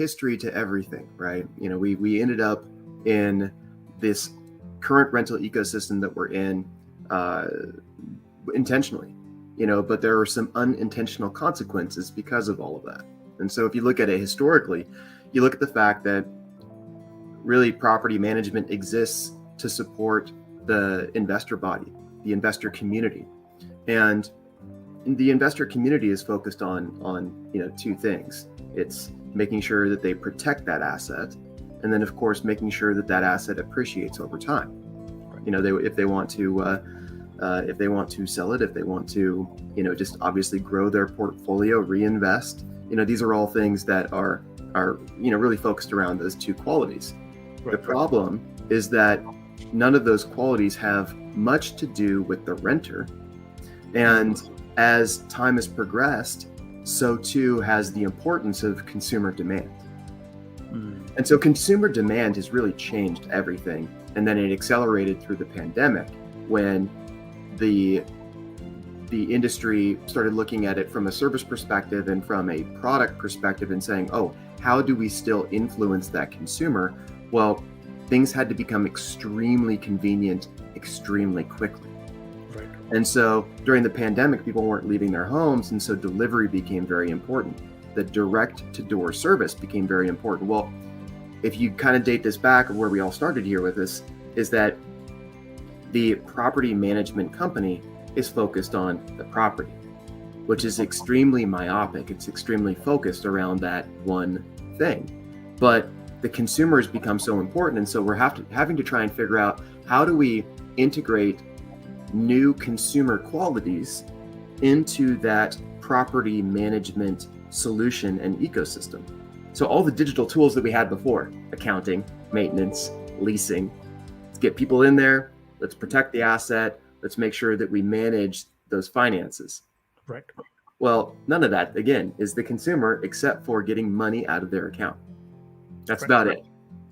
history to everything, right? We ended up in this current rental ecosystem that we're in intentionally, but there are some unintentional consequences because of all of that. And so if you look at it historically, you look at the fact that really property management exists to support the investor body, the investor community. And the investor community is focused on two things. It's making sure that they protect that asset, and then of course making sure that that asset appreciates over time. If they want to sell it, if they want to just obviously grow their portfolio, reinvest, these are all things that are really focused around those two qualities. Right. The problem is that none of those qualities have much to do with the renter, and as time has progressed, so too has the importance of consumer demand. And so consumer demand has really changed everything. And then it accelerated through the pandemic when the industry started looking at it from a service perspective and from a product perspective and saying, oh, how do we still influence that consumer? Well, things had to become extremely convenient, extremely quickly. Right. And so during the pandemic, people weren't leaving their homes, and so delivery became very important. The direct-to-door service became very important. Well, if you kind of date this back of where we all started here with this, is that the property management company is focused on the property, which is extremely myopic. It's extremely focused around that one thing. But the consumer has become so important, and so we're having to try and figure out how do we integrate new consumer qualities into that property management solution and ecosystem. So all the digital tools that we had before, accounting, maintenance, leasing, let's get people in there, let's protect the asset, let's make sure that we manage those finances. Right. Well, none of that, again, is the consumer except for getting money out of their account. That's about it.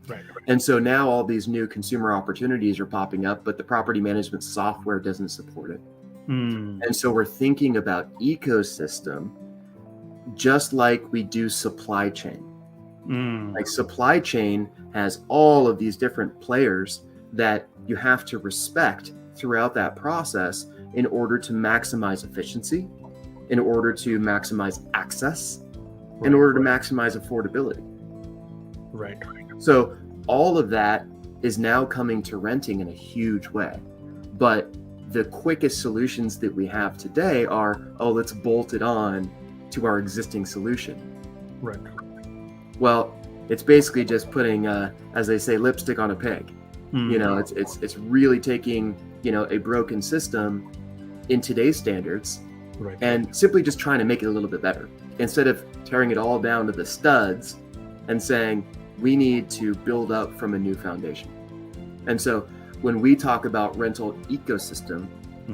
Right. And so now all these new consumer opportunities are popping up, but the property management software doesn't support it. And so we're thinking about ecosystem just like we do supply chain. Like supply chain has all of these different players that you have to respect throughout that process in order to maximize efficiency, in order to maximize access, in order to maximize affordability. Right. So all of that is now coming to renting in a huge way. But the quickest solutions that we have today are, let's bolt it on to our existing solution. Right. Well, it's basically just putting, as they say, lipstick on a pig. It's really taking, a broken system in today's standards, right, and simply just trying to make it a little bit better instead of tearing it all down to the studs and saying we need to build up from a new foundation. And so when we talk about rental ecosystem,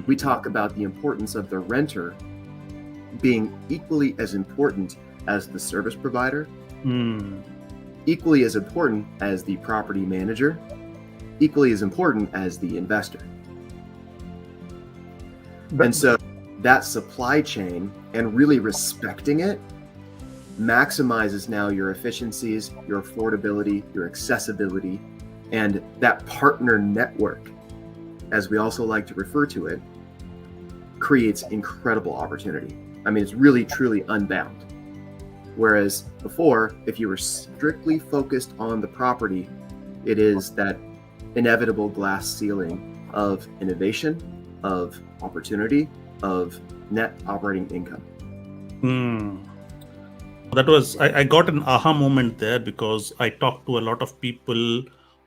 we talk about the importance of the renter being equally as important as the service provider, equally as important as the property manager, equally as important as the investor. And so that supply chain and really respecting it maximizes now your efficiencies, your affordability, your accessibility, and that partner network, as we also like to refer to it, creates incredible opportunity. I mean, it's really, truly unbound. Whereas before, if you were strictly focused on the property, it is that inevitable glass ceiling of innovation, of opportunity, of net operating income. That was, I got an aha moment there because I talked to a lot of people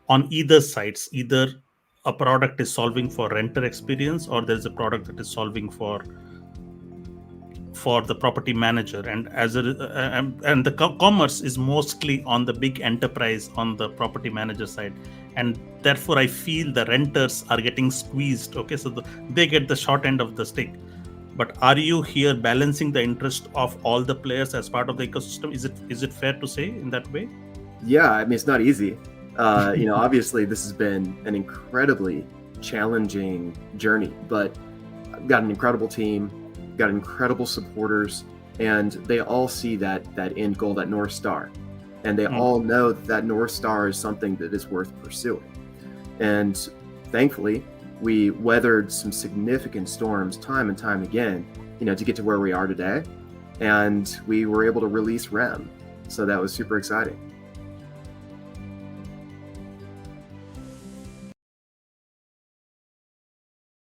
on either sides. Either a product is solving for renter experience or there's a product that is solving for the property manager, and and the commerce is mostly on the big enterprise on the property manager side, and therefore I feel the renters are getting squeezed. Okay, so they get the short end of the stick. But are you here balancing the interest of all the players as part of the ecosystem? Is it fair to say in that way? Yeah, I mean, it's not easy. Obviously this has been an incredibly challenging journey, but I've got an incredible team, got incredible supporters, and they all see that end goal, that North Star. and they all know that North Star is something that is worth pursuing. And thankfully, we weathered some significant storms time and time again, to get to where we are today. And we were able to release REM. So that was super exciting.